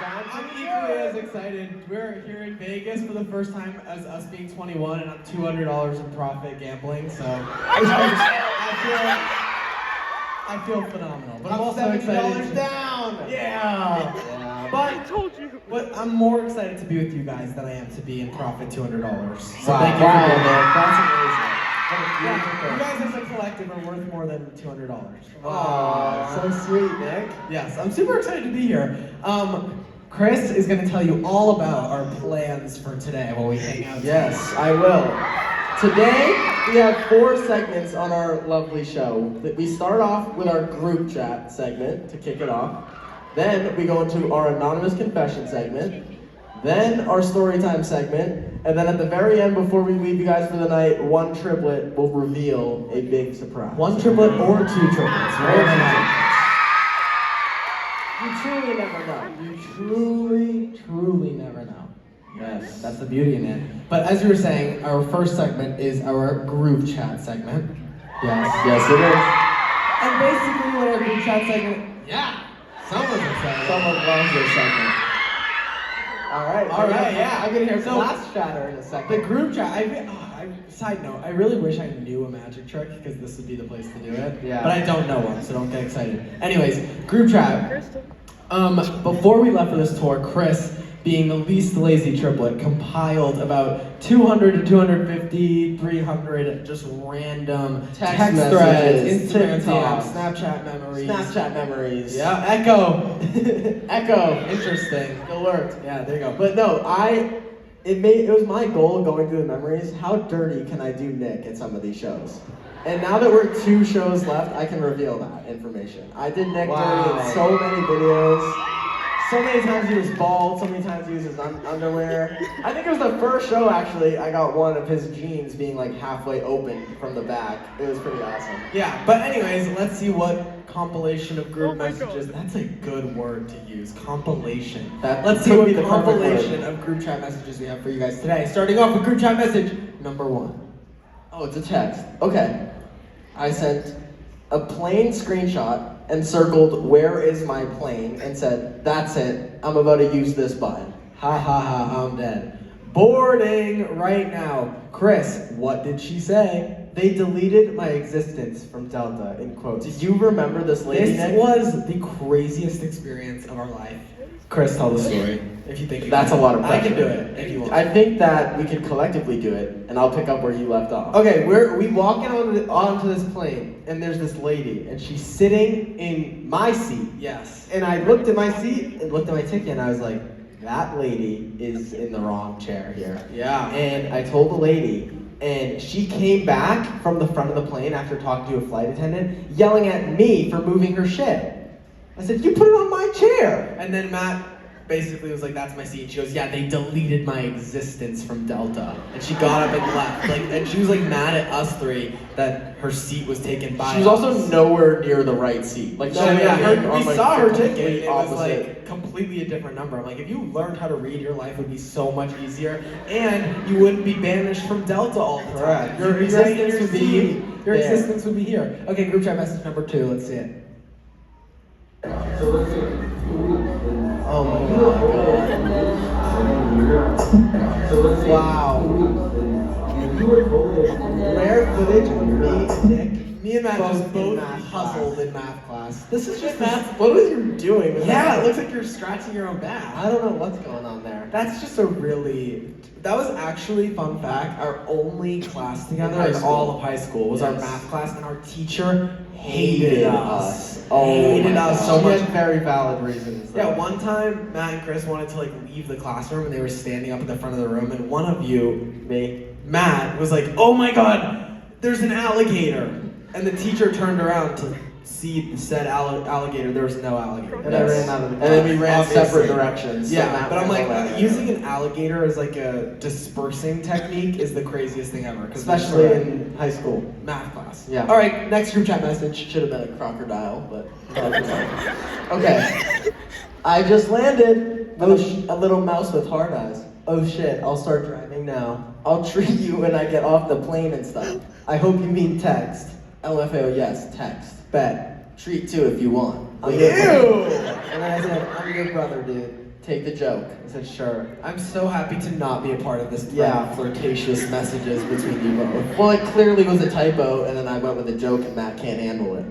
I'm equally as excited. We're here in Vegas for the first time as us being 21, and I'm $200 in profit gambling, so I feel phenomenal. But I'm also excited. Down. Yeah. But I told you. But I'm more excited to be with you guys than I am to be in profit $200. So Wow. thank you for Wow. being there. That's amazing. Yeah, you guys as a collective are worth more than $200. Aww, so sweet, Nick. Yes, I'm super excited to be here. Chris is going to tell you all about our plans for today while we hang out. Yes, I will. Today, we have 4 segments on our lovely show. We start off with our group chat segment to kick it off. Then we go into our anonymous confession segment. Then our story time segment. And then at the very end, before we leave you guys for the night, one triplet will reveal a big surprise. One triplet or 2 triplets. You truly never know. You truly never know. Yes, that's the beauty in it. But as you were saying, our first segment is our group chat segment. Yes, it is. And basically what our group chat segment, someone's excited. Someone loves this segment. All right, yeah. I'm gonna hear So- glass shatter in a second. The group chat, side note, I really wish I knew a magic trick because this would be the place to do it. Yeah. But I don't know one, so don't get excited. Anyways, group chat. Before we left for this tour, Chris, being the least lazy triplet, compiled about 200 to 250, 300 just random text threads, Instagram TikTok, DMs, Snapchat memories. Yeah. Echo. Echo. Interesting. Still worked. Yeah, there you go. But no, it was my goal going through the memories. How dirty can I do Nick at some of these shows? And now that we're 2 shows left, I can reveal that information. I did Nick dirty in so many videos. So many times he was bald, so many times he was his underwear. I think it was the first show, actually, I got one of his jeans being like halfway open from the back. It was pretty awesome. Yeah, but anyways, let's see what compilation of group messages. That's a good word to use, compilation. Let's see could what be the perfect compilation word. of group chat messages we have for you guys today. Starting off with group chat message number 1. Oh, it's a text. Okay. I sent a plane screenshot and circled "where is my plane" and said, "That's it, I'm about to use this button." Ha ha ha, I'm dead. Boarding right now. Chris, what did she say? They deleted my existence from Delta, in quotes. Do you remember this lady, This Nick? was the craziest experience of our life. Chris, tell the story. If you think you That's can. a lot of pressure. I can do it if you want. I think that we could collectively do it, and I'll pick up where you left off. Okay, We walk in onto this plane, and there's this lady, and she's sitting in my seat. Yes. And I looked at my seat and looked at my ticket, and I was like, that lady is in the wrong chair here. Yeah. And I told the lady, and she came back from the front of the plane after talking to a flight attendant, yelling at me for moving her shit. I said, "You put it on my chair." And then Matt basically was like, "That's my seat." She goes, "Yeah, they deleted my existence from Delta." And she got up and left. And she was like mad at us 3 that her seat was taken by She was us. also nowhere near the right seat. Like, So yeah, we saw her ticket. Complete It was opposite. like completely a different number. I'm like, if you learned how to read, your life would be so much easier, and you wouldn't be banished from Delta all the time. Correct. Your You'd be existence right in would your be seat. your Yeah. existence would be here. Okay, group chat message number 2. Let's see it. Oh my god. Wow. Rare footage of me, Nick. Me and Matt just in both math hustled class. in math class. This is just what was you doing? With Yeah, that? it looks like you're scratching your own back. I don't know what's going on there. That's just that was actually, fun fact, our only class together High in school. all of high school was our Yes. math class, and our teacher hated us. Oh Hated my us God. so She much. had very valid reasons. Yeah, though. one time Matt and Chris wanted to like leave the classroom and they were standing up at the front of the room, and one of you, Matt, was like, "Oh my god, there's an alligator." And the teacher turned around to see said alligator. There was no alligator. And I ran out of the And then we ran obviously. separate directions. So Yeah, Matt but I'm ran like, all that. using an alligator as like a dispersing technique is the craziest thing ever. 'Cause Especially we're in high school. math class. Yeah. All right, next group chat message. Should have been a crocodile, but okay. I just landed. A little mouse with hard eyes. Oh shit, I'll start driving now. I'll treat you when I get off the plane and stuff. I hope you mean text. LFAO, yes, text. Bet. Treat too if you want. Ew! And then I said, I'm your brother, dude. take the joke. I said, sure. I'm so happy to not be a part of this thread Yeah. of flirtatious messages between you both. Well, it clearly was a typo, and then I went with a joke, and Matt can't handle it.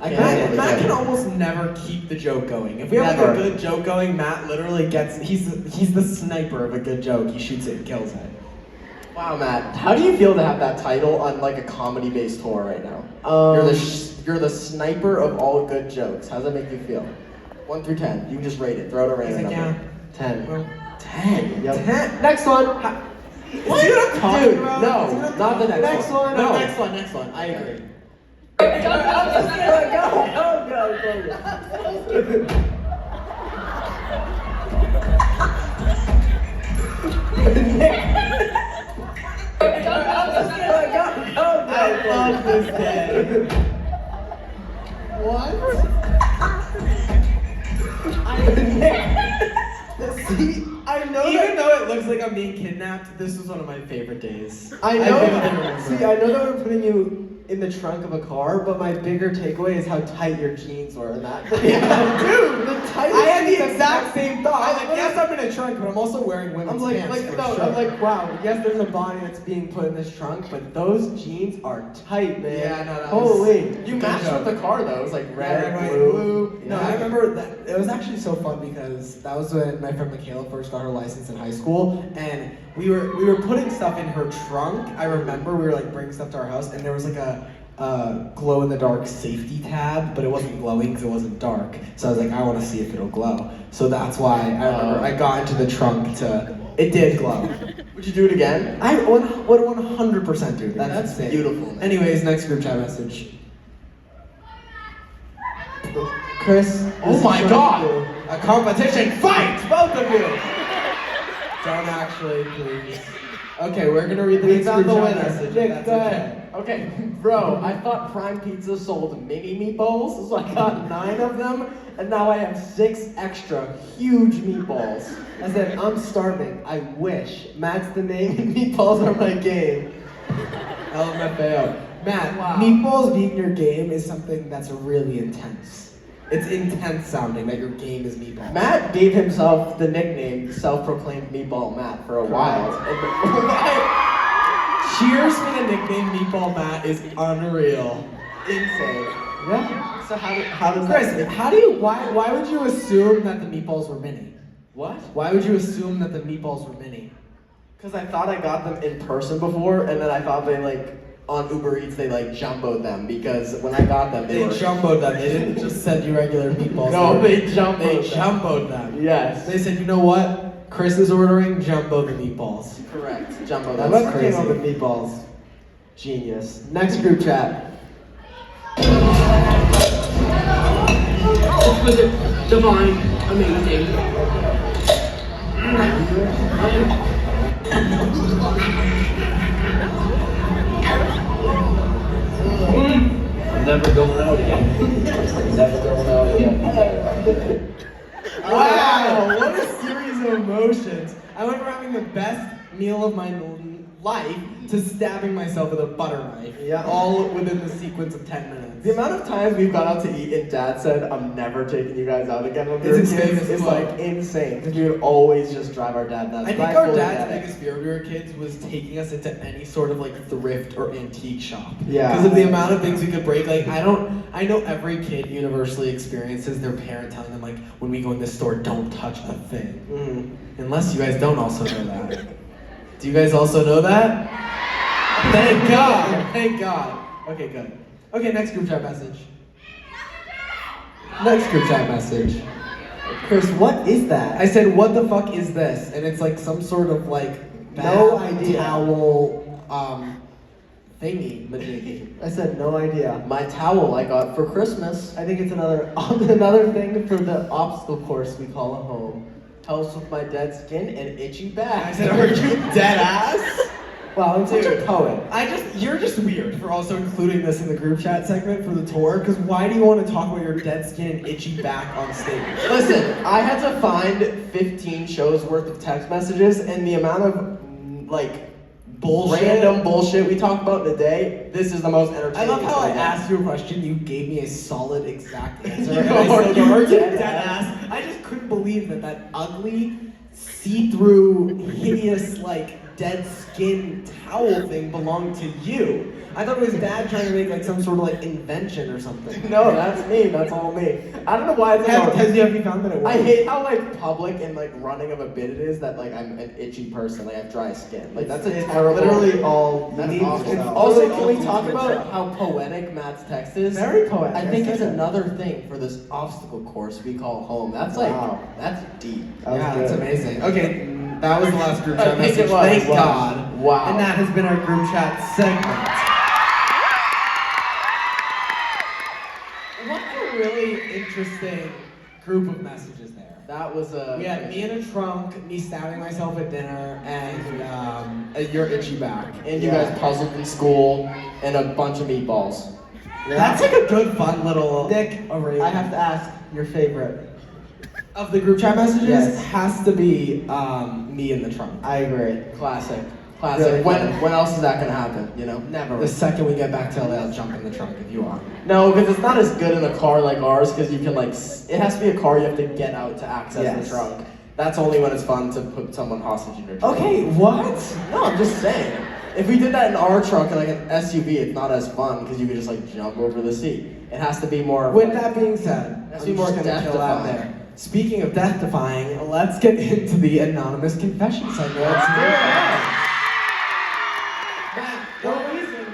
Matt can almost never keep the joke going. If we have like a good joke going, Matt literally he's the sniper of a good joke. He shoots it and kills it. Wow, Matt, how do you feel to have that title on like a comedy-based tour right now? You're the sniper of all good jokes. How does that make you feel? 1 through 10. You can just rate it. Throw out a random number. Yeah. 10. Well, 10. Yep. 10. Next one. What? See what I'm talking Dude, about? no, not the next one. No, No. next one. I agree. I love this day. What? See, I know even though it looks like I'm being kidnapped, this was one of my favorite days. I know that. See, I know that we're putting you in the trunk of a car, but my bigger takeaway is how tight your jeans were in that. Yeah, dude, the tightest. I had the jeans exact I've- same thought. I- I'm like, yes, I'm in a trunk, but I'm also wearing women's pants for sure. I'm like, wow, yes, there's a body that's being put in this trunk, but those jeans are tight, man. Yeah, no, that Holy. was- You good matched job. with the car, though. It was like red, white, blue. No, Yeah. I remember that. It was actually so fun because that was when my friend Michaela first got her license in high school, and we were putting stuff in her trunk. I remember we were like bringing stuff to our house, and there was like a glow in the dark safety tab, but it wasn't glowing because it wasn't dark. So I was like, I want to see if it'll glow. So that's why I remember I got into the trunk to. It did glow. Would you do it again? I would 100% do that. That's insane. beautiful, man. Anyways, next group chat message. Chris. Oh my god! A competition fight! Both of you! Don't actually, please. Okay, we're gonna read the We next found group the chat winner. message. Nick, That's go okay. ahead. Okay, bro, I thought Prime Pizza sold mini meatballs, so I got 9 of them, and now I have 6 extra huge meatballs. I said, I'm starving. I wish. Matt's the name, and meatballs are my game. LMFAO. Matt, Wow. meatballs being your game is something that's really intense. It's intense sounding that your game is meatballs. Matt gave himself the nickname self-proclaimed Meatball Matt for a while. Cheers for the nickname Meatball Matt is unreal. Insane. Yeah. So how does Chris, that... why would you assume that the meatballs were mini? What? Why would you assume that the meatballs were mini? Because I thought I got them in person before, and then I thought they on Uber Eats they jumboed them, because when I got them They were... jumboed them. They didn't just send you regular meatballs. No, they jumboed They them. jumboed them. Yes. They said, you know what? Chris is ordering jumbo the meatballs. Correct. Jumbo. That's Whoever crazy. came up with meatballs. Genius. Next group chat. Exquisite, divine, amazing. I'm never going out again. Never going out again. Wow, what a series of emotions. I went from having the best meal of my life to stabbing myself with a butter knife. Yeah. All within the sequence of 10 minutes. The amount of times we've gone out to eat and Dad said, I'm never taking you guys out again when we It's were insane kids, as is fuck. insane. Because we would always just drive our dad nuts. I think But our fully dad's get it. biggest fear when we were kids was taking us into any sort of thrift or antique shop. Yeah. Because of the amount of things we could break. I know every kid universally experiences their parent telling them when we go in this store, don't touch a thing. Mhm. Unless you guys don't also know that. Do you guys also know that? Thank God. Thank God. Okay, good. Okay, next group chat message. Next group chat message. Chris, what is that? I said, what the fuck is this? And it's some sort of No bath idea. towel thingy majiggy. I said no idea. My towel I got for Christmas. I think it's another thing for the obstacle course we call a home. Helps with my dead skin and itchy back. I said, are you dead ass? Wow, I'm such a poet. You're just weird for also including this in the group chat segment for the tour, because why do you want to talk about your dead skin and itchy back on stage? Listen, I had to find 15 shows worth of text messages, and the amount of Bullshit. random bullshit we talk about in a day, this is the most entertaining. I love how I thing. asked you a question, you gave me a solid exact answer. You and I are still go, are you dead dead ass? I just couldn't believe believe that ugly, see-through, hideous, like, dead skin towel thing belonged to you. I thought it was Dad trying to make like some sort of like invention or something. No, that's me. That's all me. I don't know why it's Have you found that it works? I hate how like public and like running of a bit it is that like I'm an itchy person. Like I have dry skin. Like that's a terrible. Literally all That's you need. awful. It's Also, literally can we all talk you about need. how poetic Matt's text is? Very poetic. I think it's another thing for this obstacle course we call home. That's like that's deep. Yeah, that's amazing. Okay, that was the last group I chat think message. it was. Thank God. Wow. And that has been our group chat segment. What a really interesting group of messages there. That was a. We had me in a trunk, me stabbing myself at dinner, and your itchy back. And you guys puzzled in school and a bunch of meatballs. That's like a good, fun little Nick, array. I have to ask your favorite. Of the group chat messages, Yes. has to be me in the trunk. I agree. Classic. Classic. Really when else is that gonna happen? You know, never. The second we get back to LA, I'll jump in the trunk if you want. No, because it's not as good in a car like ours. Because you can like, it has to be a car you have to get out to access the trunk. That's only when it's fun to put someone hostage in your trunk. Okay, what? No, I'm just saying. If we did that in our trunk, like an SUV, it's not as fun because you could just like jump over the seat. It has to be more. With that being said, Let's I'm be more just gonna kill out death-defying. there. Speaking of death-defying, let's get into the anonymous confession segment. Let's do it. Matt, the reason.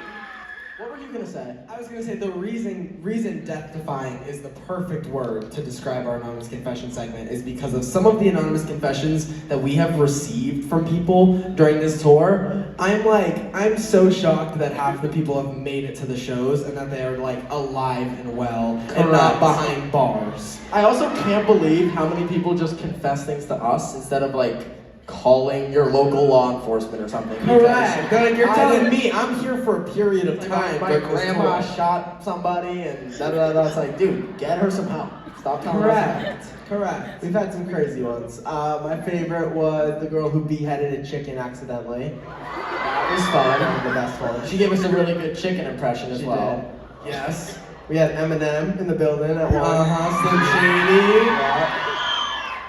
What were you gonna say? I was gonna say the reason death-defying is the perfect word to describe our anonymous confession segment is because of some of the anonymous confessions that we have received from people during this tour. I'm so shocked that half the people have made it to the shows and that they are like alive and well and not behind bars. I also can't believe how many people just confess things to us instead of like calling your local law enforcement or something. Correct. They're like, you're telling me I'm here for a period of time. My grandma shot somebody and da da da. It's like, dude, get her some help. Stop telling her. Correct. We've had some crazy ones. My favorite was the girl who beheaded a chicken accidentally. That was fun. The best one. She gave us a really good chicken impression as well. Did. Yes. We had Eminem in the building at one. Slim Shady.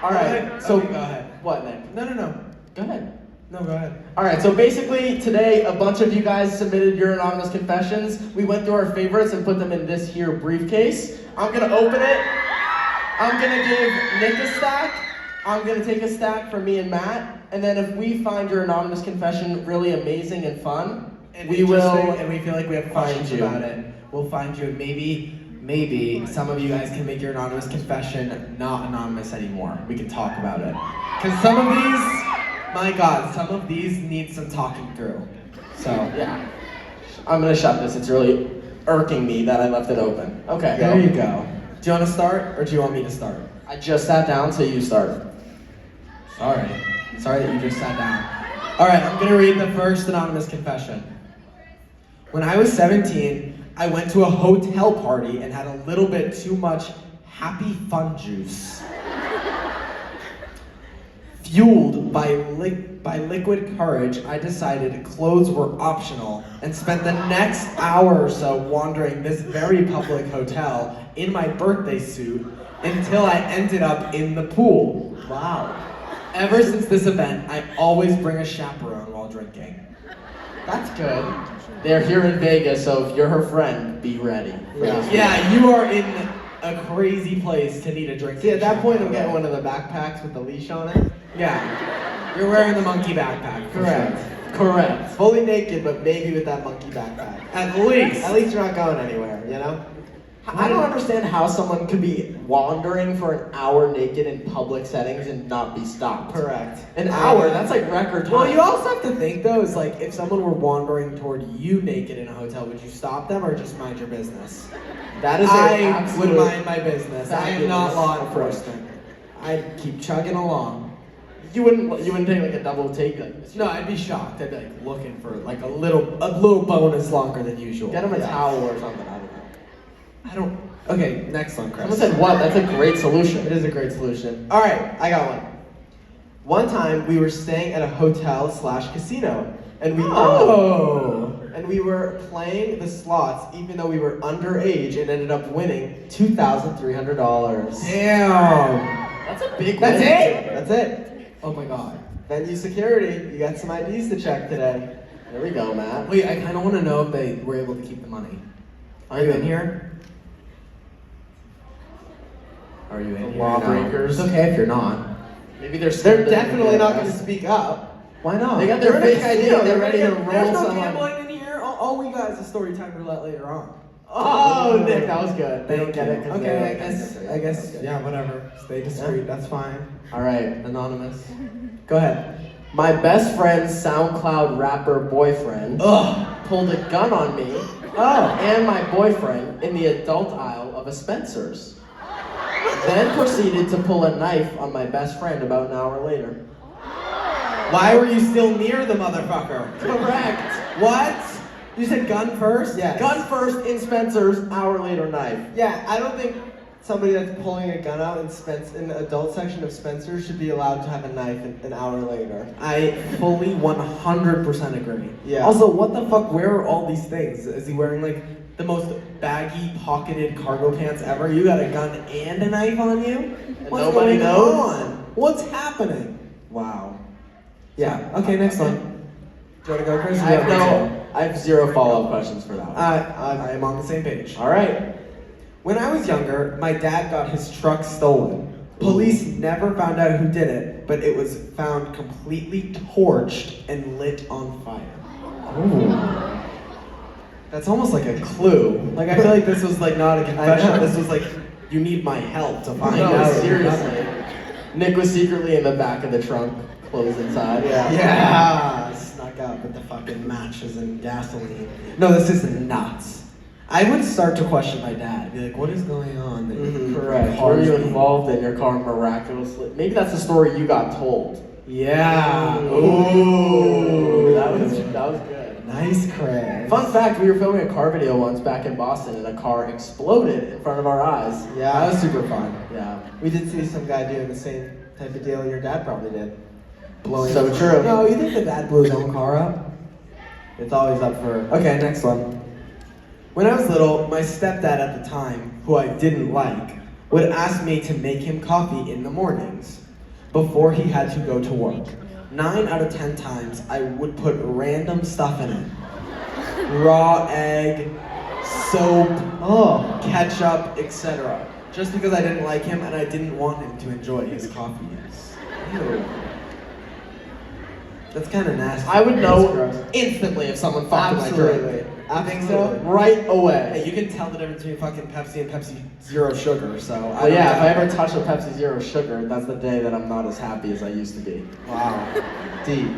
All right. So go ahead. what, Nick? No. Go ahead. No, go ahead. All right, so basically today a bunch of you guys submitted your anonymous confessions. We went through our favorites and put them in this here briefcase. I'm gonna open it. I'm gonna give Nick a stack. I'm gonna take a stack for me and Matt. And then if we find your anonymous confession really amazing and fun, we will. And we feel like we have questions find you. about it. We'll find you. And maybe some of you guys can make your anonymous confession not anonymous anymore. We can talk about it. Because some of these. My God, some of these need some talking through. So, Yeah. I'm gonna shut this. It's really irking me that I left it open. Okay. there you go. Do you want to start, or do you want me to start? I just sat down, so you start. Sorry that you just sat down. All right, I'm gonna read the first anonymous confession. When I was 17, I went to a hotel party and had a little bit too much happy fun juice. Fueled by liquid courage, I decided clothes were optional and spent the next hour or so wandering this very public hotel in my birthday suit until I ended up in the pool. Wow. Ever since this event, I always bring a chaperone while drinking. That's good. They're here in Vegas, so if you're her friend, be ready. Yeah, you are in a crazy place to need a drink. See, at that point, I'm getting one of the backpacks with the leash on it. Yeah, you're wearing the monkey backpack. for Correct. sure. Correct. Fully naked, but maybe with that monkey backpack. At least. At least you're not going anywhere, you know? I don't understand how someone could be wandering for an hour naked in public settings and not be stopped. Correct. An hour? That's like record time. Well, you also have to think though, is like if someone were wandering toward you naked in a hotel, would you stop them or just mind your business? That is I would mind my business. I am not law approach. enforcement. I'd keep chugging along. You wouldn't take like a double take like this. No, I'd be shocked. I'd be like looking for like a little bonus longer than usual. Get him a towel or something. I don't know. Okay, next one, Chris. Someone said what? That's a great solution. It is a great solution. All right, I got one. One time we were staying at a hotel/casino, and we were playing the slots, even though we were underage, and ended up winning $2,300. Damn. That's Big That's win. it? That's it. Oh my god. Venue security, you got some IDs to check today. There we go, Matt. Wait, I kind of want to know if they were able to keep the money. Are you in here? Are you in here? Lawbreakers. No. It's okay if you're not. Maybe they're definitely not going to speak up. Why not? They got their They're in a fake ID. casino. They're ready to There's roll no someone. gambling in here. All we got is a Storytime Roulette later on. Oh, Nick, that was good. They Thank don't get you. it. 'Cause Okay, they're- I guess, yeah, whatever. Stay discreet, that's fine. All right, anonymous. Go ahead. My best friend's SoundCloud rapper boyfriend pulled a gun on me and my boyfriend in the adult aisle of a Spencer's. Then proceeded to pull a knife on my best friend about an hour later. Why were you still near the motherfucker? Correct. What? You said gun first? Yes. Gun first in Spencer's, hour later knife. Yeah, I don't think somebody that's pulling a gun out in the adult section of Spencer's should be allowed to have a knife an hour later. I fully 100% agree. Yeah. Also, what the fuck, where are all these things? Is he wearing like the most baggy, pocketed cargo pants ever? You got a gun and a knife on you? What's nobody going knows? on? What's happening? Wow. Yeah, okay, next one. Do you want to go, Chris? I have zero follow-up questions for that one. I am on the same page. All right. When I was younger, my dad got his truck stolen. Police never found out who did it, but it was found completely torched and lit on fire. Ooh. That's almost like a clue. Like, I feel like this was like not a confession. know. This was like, you need my help to find No, out. seriously. Nick was secretly in the back of the trunk, closed inside. Yeah, snuck out with the fucking matches and gasoline. No, this is nuts. I would start to question my dad. Be like, what is going on? That your Correct. car Were is you being- involved in your car miraculously? Maybe that's the story you got told. Yeah. Ooh, that was good. Nice, Craig. Fun fact: we were filming a car video once back in Boston, and a car exploded in front of our eyes. Yeah. That was super fun. Yeah. We did see some guy doing the same type of deal your dad probably did. Blowing So true. No, you think the dad blew his own car up? It's always up for... Okay, next one. When I was little, my stepdad at the time, who I didn't like, would ask me to make him coffee in the mornings before he had to go to work. 9 out of 10 times, I would put random stuff in it. Raw egg, soap, ketchup, etc. Just because I didn't like him and I didn't want him to enjoy his coffee. Ew. That's kind of nasty. I would It's know gross. instantly if someone fucked with my drink. Absolutely. I think so. Right away. Hey, you can tell the difference between fucking Pepsi and Pepsi Zero Sugar, so Well, yeah, if I ever touch a Pepsi Zero Sugar, that's the day that I'm not as happy as I used to be. Wow. Deep.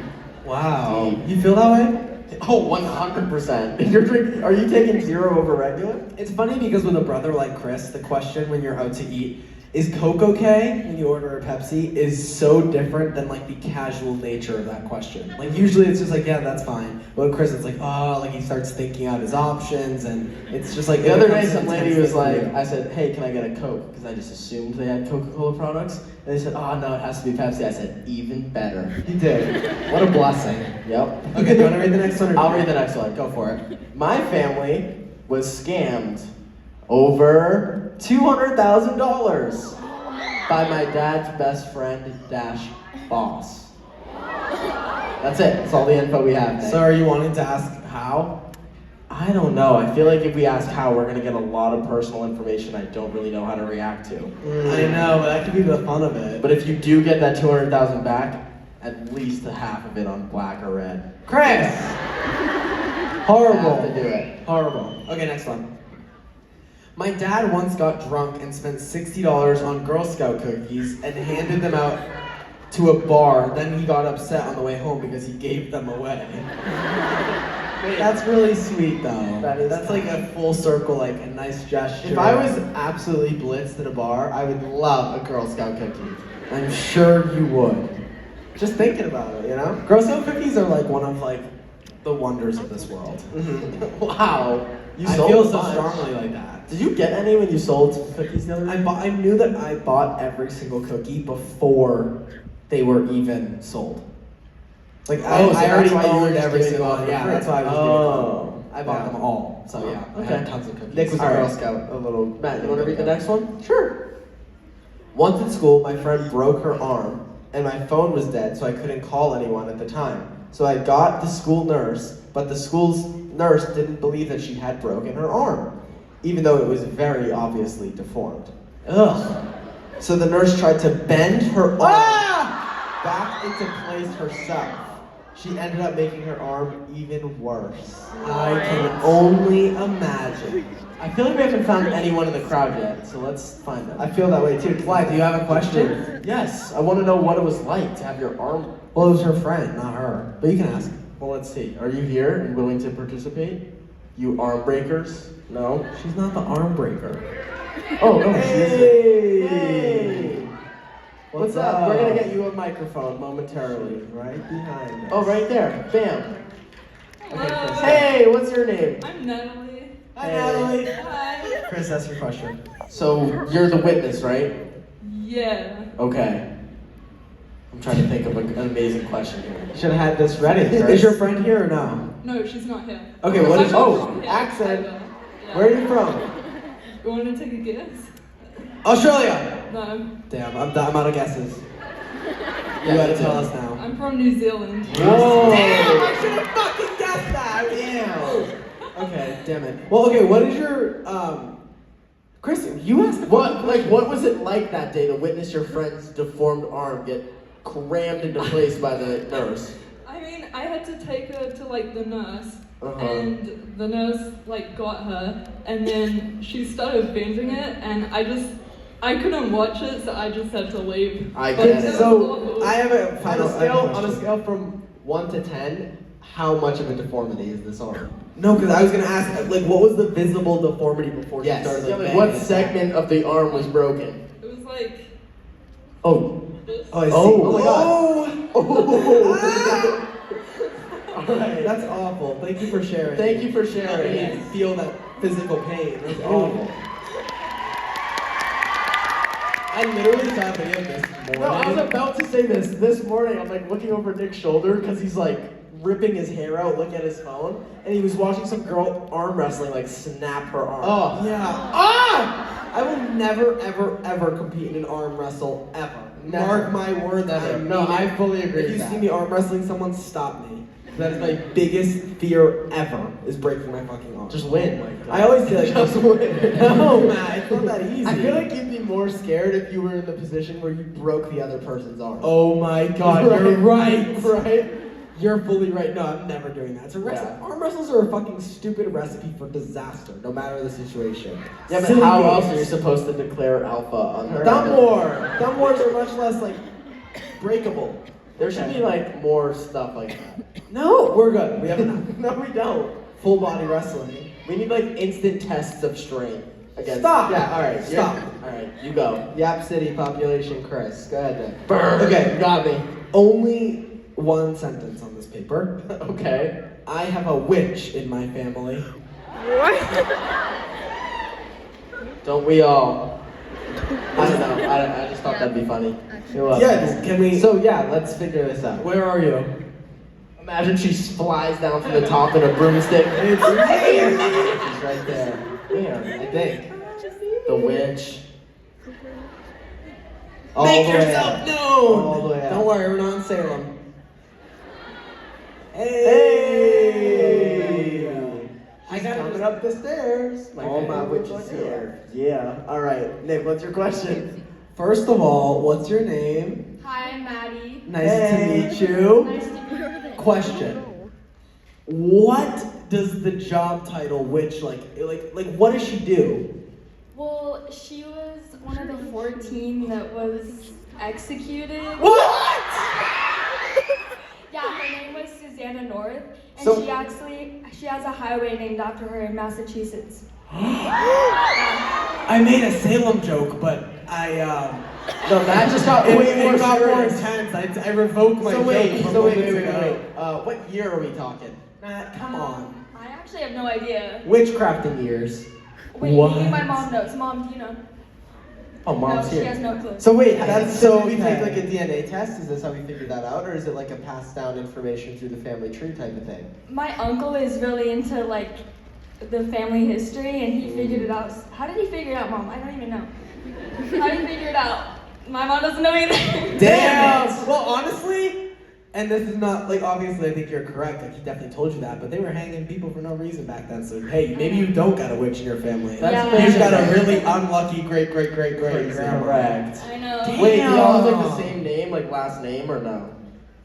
Wow. Deep. You feel that way? Oh, 100%. If you're drinking, are you taking zero over regular? It's funny because with a brother like Chris, the question when you're out to eat, is Coke okay when you order a Pepsi, is so different than like the casual nature of that question. Like usually it's just like, yeah, that's fine. But with Chris, it's like, oh, like he starts thinking out his options and it's just like. The it other day, becomes an some lady intense was thing for like, you. I said, hey, can I get a Coke? Because I just assumed they had Coca-Cola products. And they said, oh, no, it has to be Pepsi. I said, even better. You did. What a blessing. Yep. Okay, do you want to read the next one? Or I'll read the next one. Go for it. My family was scammed over $200,000 by my dad's best friend dash boss. That's it. That's all the info we have. So are you wanting to ask how? I don't know. I feel like if we ask how, we're gonna get a lot of personal information I don't really know how to react to. I know, but that could be the fun of it. But if you do get that 200,000 back, at least a half of it on black or red. Chris! Horrible. Have to do it. Horrible. Okay, next one. My dad once got drunk and spent $60 on Girl Scout cookies and handed them out to a bar. Then he got upset on the way home because he gave them away. That's really sweet though. That's like a full circle, like a nice gesture. If I was absolutely blitzed at a bar, I would love a Girl Scout cookie. I'm sure you would. Just thinking about it, you know? Girl Scout cookies are like one of like the wonders of this world. Wow. You I sold feel a so bunch. strongly like that. Did you get any when you sold cookies the other day? I knew that I bought every single cookie before they were even sold. Like Oh, I so that's already why you were owned just every giving single them one. for Yeah, free. that's why I was Oh. giving them. I bought them all. So yeah, I Okay. had tons of cookies. Nick was a All Girl right. Scout, a little... Matt, you want to read the next one? Sure. Once at school, my friend broke her arm, and my phone was dead, so I couldn't call anyone at the time. So I got the school nurse, but the school's nurse didn't believe that she had broken her arm, even though it was very obviously deformed. Ugh. So the nurse tried to bend her arm back into place herself. She ended up making her arm even worse. I can only imagine. I feel like we haven't found anyone in the crowd yet, so let's find them. I feel that way too. Why? Do you have a question? Yes, I want to know what it was like to have your arm. Well, it was her friend, not her. But you can ask. Well, let's see. Are you here and willing to participate? You arm breakers? No? She's not the arm breaker. Oh, no, she is. Hey! What's up? We're gonna get you a microphone momentarily. Right behind us. Oh, right there. Bam. Hello. Hey, what's your name? I'm Natalie. Hi, Natalie. Hi. Chris, that's your question. So, you're the witness, right? Yeah. Okay. I'm trying to think of an amazing question here. You should have had this ready, Chris. Is your friend here or no? No, she's not here. Okay, what is- I'm not oh, from here, accent. either. Yeah. Where are you from? You want to take a guess? Australia! No. Damn, I'm out of guesses. You gotta tell us now. I'm from New Zealand. Whoa! Damn, I should have fucking guessed that! Damn! Okay, damn it. Well, okay, what is your, Chris, you asked the What was it like that day to witness your friend's deformed arm get crammed into place by the nurse? I mean, I had to take her to like the nurse, Uh-huh. and the nurse like got her, and then she started bending it, and I couldn't watch it, so I just had to leave. I But get it it. was So awful. I have a Final- on a scale from 1 to 10, how much of a deformity is this arm? No, because I was gonna ask, like, what was the visible deformity before Yes. she started, Yeah, like, like, what banging? segment of the arm was broken? It was like Oh. this. Oh, I see. Oh. Oh my god. Oh. Alright, that's awful. Thank you for sharing. Thank you for Helping sharing. me feel that physical pain. That's awful. I literally saw a video of this morning. No, I was about to say this morning. I'm like looking over Nick's shoulder because he's like ripping his hair out, looking at his phone, and he was watching some girl arm wrestling, like snap her arm. Oh. Yeah. Ah! I will never, ever, ever compete in an arm wrestle, ever. Never. Mark my words, Never. I mean No, it. I fully agree If with you that. see me arm wrestling someone, stop me. That is my biggest fear ever, is breaking my fucking arm. Just win. Oh my God. I always feel like Just win. No, man, it's not that easy. I feel like you'd be more scared if you were in the position where you broke the other person's arm. Oh my God, you're right. Right? You're fully right. No, I'm never doing that. So Yeah. arm wrestles are a fucking stupid recipe for disaster, no matter the situation. Yeah, but Silly how games. else are you supposed to declare alpha on her? Thumb war. Thumb wars are much less like breakable. There should be like more stuff like that. No, we're good. We have enough. No, we don't. Full body wrestling. We need like instant tests of strength against. Stop. Yeah. All right. Stop. All right. You go. Yap City population, Chris. Go ahead, Nick. Burn. Okay. You got me. Only one sentence on this paper. Okay. I have a witch in my family. Don't we all? I don't know. I just thought that'd be funny. You're welcome. Yes. Can we? So yeah, let's figure this out. Where are you? Imagine she flies down from the top in a broomstick. It's She's right there. Where? I think. The witch. All Make the way yourself up. known. All the way up. Don't worry, we're not in Salem. Hey! I got Coming up the stairs. All my favorite witches one here. Yeah. All right, Nick. What's your question? First of all, what's your name? Hi, I'm Maddie. Nice Hey. to meet you. Nice to meet you. Question. What does the job title witch like what does she do? Well, she was one of the 14 that was executed. What? Yeah, her name was Susanna North, and So- she has a highway named after her in Massachusetts. I made a Salem joke, but No, that just got it, way it more got more serious. intense. I revoked my So joke. wait. from So wait. moments ago. What year are we talking? Matt, come on. I actually have no idea. Witchcrafting years. Wait, What? maybe my mom knows. Mom, do you know? Oh, mom's no, here. she has no clue. So wait, That's so so we take bad. like a DNA test? Is this how we figure that out, or is it like a passed down information through the family tree type of thing? My uncle is really into like the family history, and he figured it out. How did he figure it out, Mom? I don't even know. How did he figure it out? My mom doesn't know either. Damn! Well, honestly, and this is not, like, obviously I think you're correct, like, he definitely told you that, but they were hanging people for no reason back then, so hey, maybe you don't got a witch in your family. That's Yeah. You've got a really unlucky great-great-great-great-grandma. Correct. I know. Wait, do y'all have like the same name, like last name, or no?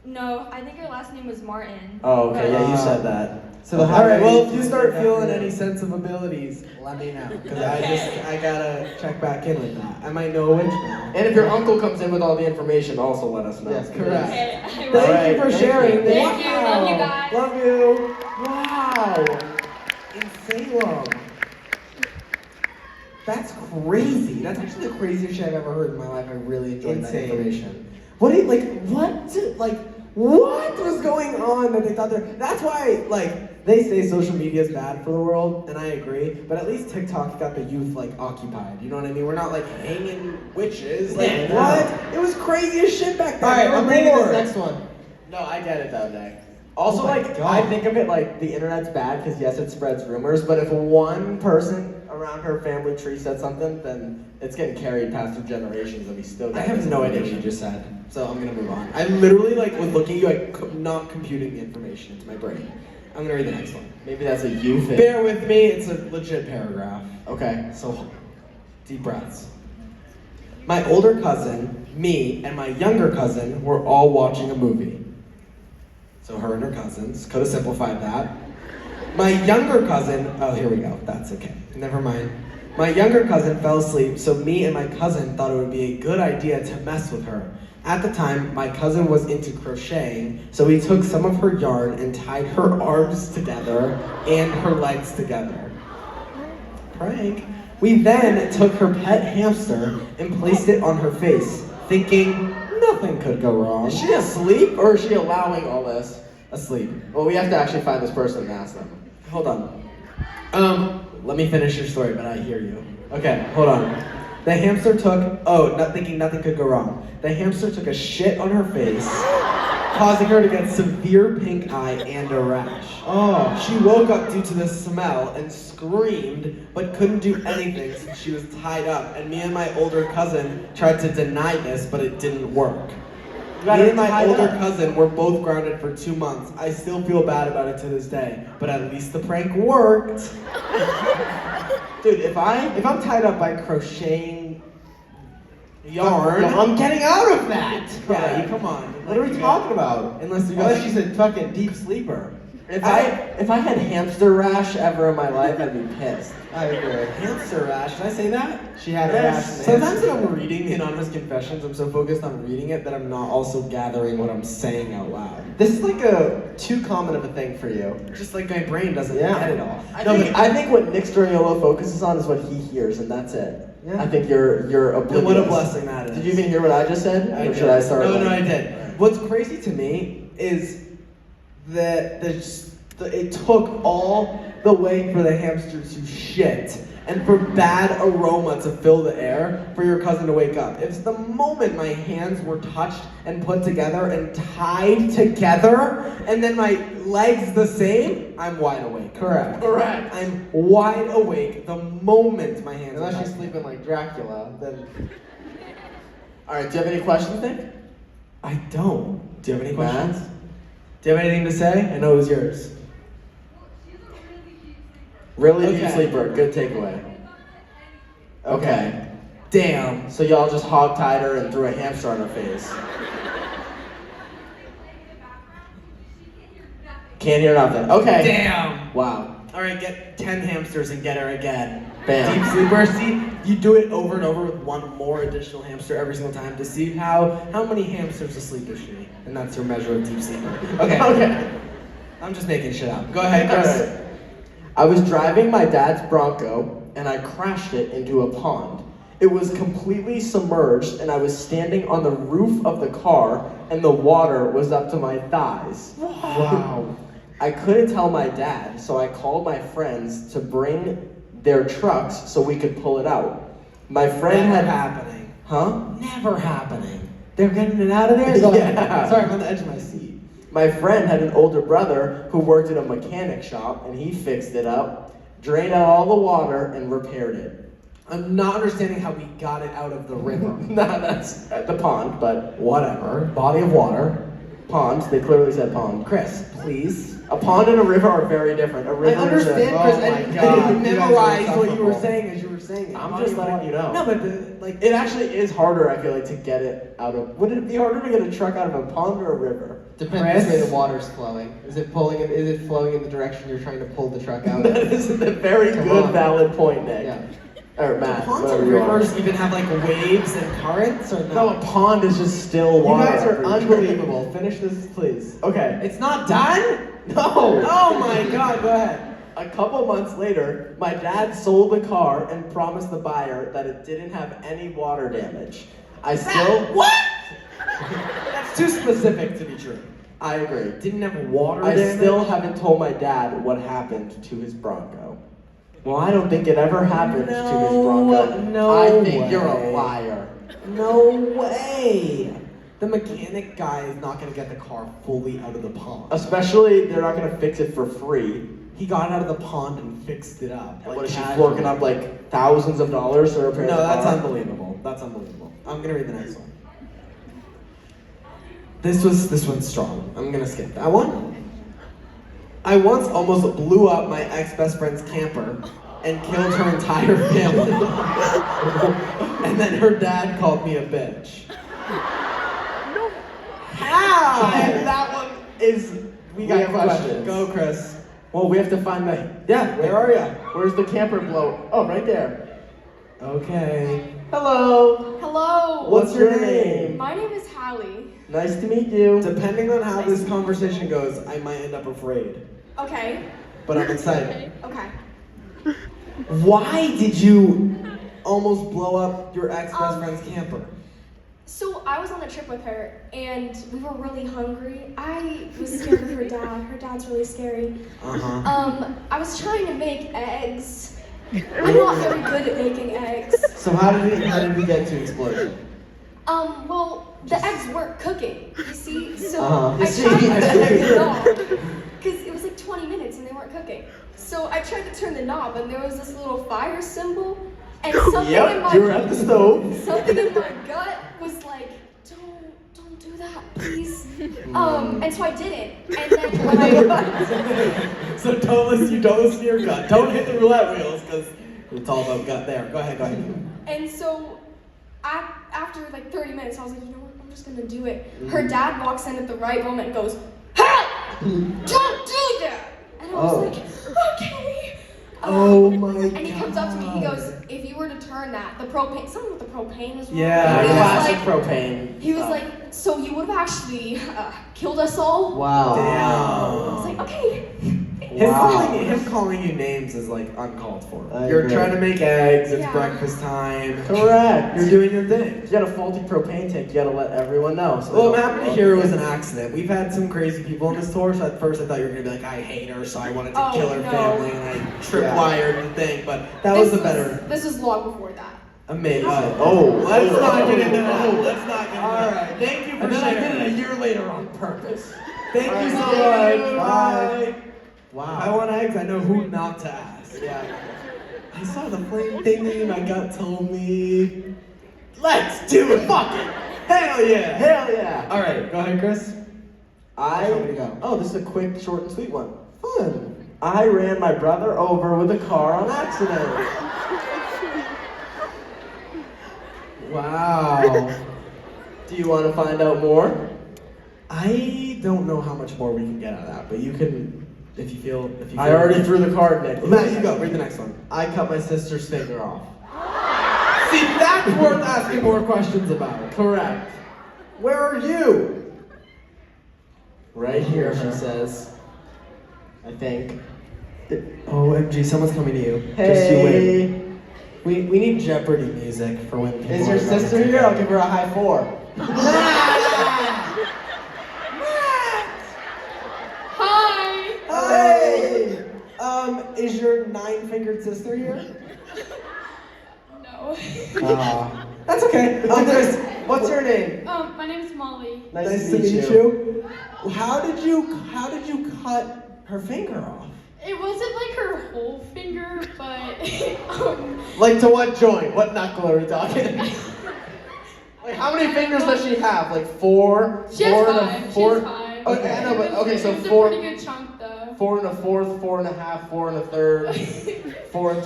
No, I think her last name was Martin. Oh, okay, yeah, you said that. So the All right, well, if you holidays- start feeling any sense of abilities, let me know, because I gotta check back in with that. I might know a witch now. And if your uncle comes in with all the information, also let us know. Yes, correct. Okay, I will. Thank Alright, you for thank sharing. you. Thank you. Love you guys. Love you. Wow. In Salem. That's crazy. That's actually the craziest shit I've ever heard in my life. I really enjoyed that Insane. information. What did, what was going on that they thought there? That's why, like, they say social media is bad for the world, and I agree, but at least TikTok got the youth, like, occupied. You know what I mean? We're not, like, hanging witches. Like, Yeah, what? It was crazy as shit back then. Alright, They were I'm reading this bored. next one. No, I get it though, Nick. Also, Oh my like, God. I think of it like the internet's bad because yes, it spreads rumors, but if one person around her family tree said something, then it's getting carried past through generations and we still I get have no idea what you just said, so I'm gonna move on. I literally, like, was looking at you, like, not computing the information into my brain. I'm gonna read the next one. Maybe that's a you thing. Bear with me, it's a legit paragraph. Okay. So, deep breaths. My older cousin, me, and my younger cousin were all watching a movie. So her and her cousins, could have simplified that. My younger cousin, oh, here we go, that's okay, never mind. My younger cousin fell asleep, so me and my cousin thought it would be a good idea to mess with her. At the time, my cousin was into crocheting, so we took some of her yarn and tied her arms together and her legs together. Prank. We then took her pet hamster and placed it on her face, thinking nothing could go wrong. Is she asleep or is she allowing all this? Asleep. Well, we have to actually find this person and ask them. Hold on. Let me finish your story, but I hear you. Okay, hold on. The hamster took, not thinking nothing could go wrong. The hamster took a shit on her face, causing her to get severe pink eye and a rash. Oh, she woke up due to the smell and screamed, but couldn't do anything since she was tied up. And me and my older cousin tried to deny this, but it didn't work. Me and my older cousin were both grounded for 2 months. I still feel bad about it to this day, but at least the prank worked. Dude, if I'm tied up by crocheting yarn, I'm getting out of that. yeah, come on. What are we talking about? Unless she's a fucking deep sleeper. If I had hamster rash ever in my life, I'd be pissed. I agree. Hamster rash. Did I say that? She had a Yes. rash. in the Sometimes hamster. when I'm reading Anonymous Confessions, I'm so focused on reading it that I'm not also gathering what I'm saying out loud. This is like too common of a thing for you. Just like my brain doesn't Yeah. get it all. I think what Nick Storyniolo focuses on is what he hears, and that's it. Yeah. I think you're oblivious. And what a blessing that is. Did you even hear what I just said? Or did. should I start? No, like- I did. What's crazy to me is that it took all the way for the hamster to shit and for bad aroma to fill the air for your cousin to wake up. It's the moment my hands were touched and put together and tied together, and then my legs the same, I'm wide awake. Correct. I'm wide awake the moment my hands Unless are she's touched. sleeping like Dracula, then. All right. Do you have any questions, Nick? I don't. Do you have any questions? Matt? Do you have anything to say? I know it was yours. Really Okay. deep sleeper. Good takeaway. Okay. Damn. So y'all just hog-tied her and threw a hamster on her face. Can't hear nothing. Okay. Damn. Wow. All right, get 10 hamsters and get her again. Bam. Deep sleeper. See, you do it over and over with one more additional hamster every single time to see how many hamsters asleep is she, and that's your measure of deep sleeper. Okay. Okay. I'm just making shit up. Go ahead, Chris. All right. I was driving my dad's Bronco and I crashed it into a pond. It was completely submerged and I was standing on the roof of the car and the water was up to my thighs. Wow. I couldn't tell my dad, so I called my friends to bring their trucks so we could pull it out. My friend Never had happening. Huh? Never happening. They're getting it out of there? Go ahead. Yeah. Sorry, I'm on the edge of my seat. My friend had an older brother who worked at a mechanic shop and he fixed it up, drained out all the water, and repaired it. I'm not understanding how we got it out of the river. Nah, that's at the pond, but Whatever. Body of water. ponds, they clearly said pond. Chris, please. A pond and a river are very different. A I river understand, is Chris. oh I my didn't God, you guys are memorize what you were insufferable. saying as you were saying it. I'm Body just of letting water. you know. No, but like It actually is harder, I feel like, to get it out of. Would it be harder to get a truck out of a pond or a river? Depends which way the water's flowing. Is it flowing in the direction you're trying to pull the truck out? That is a very Come good, on. valid point, Nick. Yeah. Or Matt, ponds whatever and you are. rivers even have like waves and currents or No, a pond is just still You water. guys are I'm pretty- unbelievable. Finish this, please. Okay. It's not done? No! Oh my god, go ahead. A couple months later, my dad sold the car and promised the buyer that it didn't have any water damage. I still. What? That's too specific to be true. I agree. Didn't have water I damage? still haven't told my dad what happened to his Bronco. Well, I don't think it ever happened to his Bronco. No I think way. you're a liar. No way. The mechanic guy is not gonna get the car fully out of the pond. Especially, they're not gonna fix it for free. He got out of the pond and fixed it up. What is she casually. forking up like thousands of dollars to repair No, the that's car? unbelievable. That's unbelievable. I'm gonna read the next one. This one's strong. I'm gonna skip that one. I once almost blew up my ex-best friend's camper and killed her entire family. And then her dad called me a bitch. How? And that one is. We got have questions. Go, Chris. Well, we have to find the. Yeah, where are ya? Where's the camper blow? Oh, right there. Okay. Hello. Hello. What's your name? My name is Hallie. Nice to meet you. Depending on how this conversation goes, I might end up afraid. Okay. But I'm excited. Okay. Why did you almost blow up your ex-best Um, friend's camper? So I was on a trip with her, and we were really hungry. I was scared of her dad. Her dad's really scary. Uh-huh. I was trying to make eggs. I'm not very good at making eggs. So how did we get to explosion? Well, the eggs weren't cooking. You see, so Uh-huh. I tried to turn the knob because it was like 20 minutes and they weren't cooking. So I tried to turn the knob, and there was this little fire symbol, and something in Yep, my you were at the stove. something in my gut was like, don't do that, please. And so I didn't. And then when I So don't listen to your gut. Don't hit the roulette wheels, because it's all about gut there. Go ahead. And so after like 30 minutes, I was like, you know what, I'm just gonna do it. Her dad walks in at the right moment and goes, "Help! Don't do that!" And I was like, okay. Oh my god. And he comes up to me, he goes, if you were to turn that, the propane, something with the propane is wrong. Yeah, He was Classic like, propane. he was like, so you would have actually killed us all? Wow. I was like, okay. Him calling you names is like uncalled for. I You're agree. trying to make eggs, it's Yeah. breakfast time. Correct. You're doing your thing. If you got a faulty propane tank, you gotta let everyone know. So Well, they I'm don't- happy to hear it was an accident. We've had some crazy people on this tour, so at first I thought you were gonna be like, I hate her, so I wanted to Oh, kill her no. family, and I tripwired the thing, but that This was the better. This was long before that. Amazing. Oh. Let's not get into Oh. that. Let's not get into All that. right. Thank you for And then sharing. I did it a year later on purpose. Thank All you so right. much. Bye. Bye. Wow. If I want eggs, I know who not to ask. Yeah. I saw the flame thingy, my gut told me. Let's do it. Fuck it. Hell yeah. Hell yeah. All right, go ahead, Chris. I. How many go? Oh, this is a quick, short, and sweet one. Fun. I ran my brother over with a car on accident. Wow. Do you want to find out more? I don't know how much more we can get out of that, but you can, if you feel. I already threw the card, Nick. Matt, you go. Read the next one. I cut my sister's finger off. See, that's worth asking more questions about. Correct. Where are you? Right here, she says. I think. OMG, someone's coming to you. Hey. Just you win. We need Jeopardy music for when people Is your are about sister to- here? I'll give her a high 4. Hi. Hey! Is your 9-fingered sister here? No. That's okay. Chris, What's your name? My name is Molly. nice to meet you. How did you cut her finger off? It wasn't like her whole finger, but Like to what joint? What knuckle are we talking? Like how many fingers does she have? Like four? she has four and five. a four? She has five. Okay, I know, but okay, so it was four. a pretty good chunk though. 4 and a fourth, 4 and a half, 4 and a third, 4 and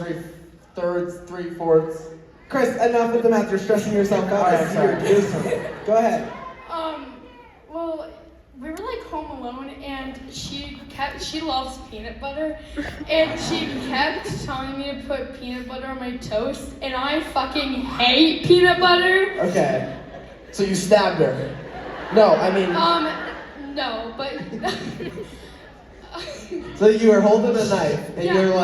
3/3, 3/4. Chris, enough with the math. You're stressing yourself out. Alright, sorry. Do something. Go ahead. Well, we were like home alone, and she loves peanut butter, and she kept telling me to put peanut butter on my toast, and I fucking hate peanut butter. Okay. So you stabbed her. No, I mean. No, but. So you were holding a knife, and Yeah. you're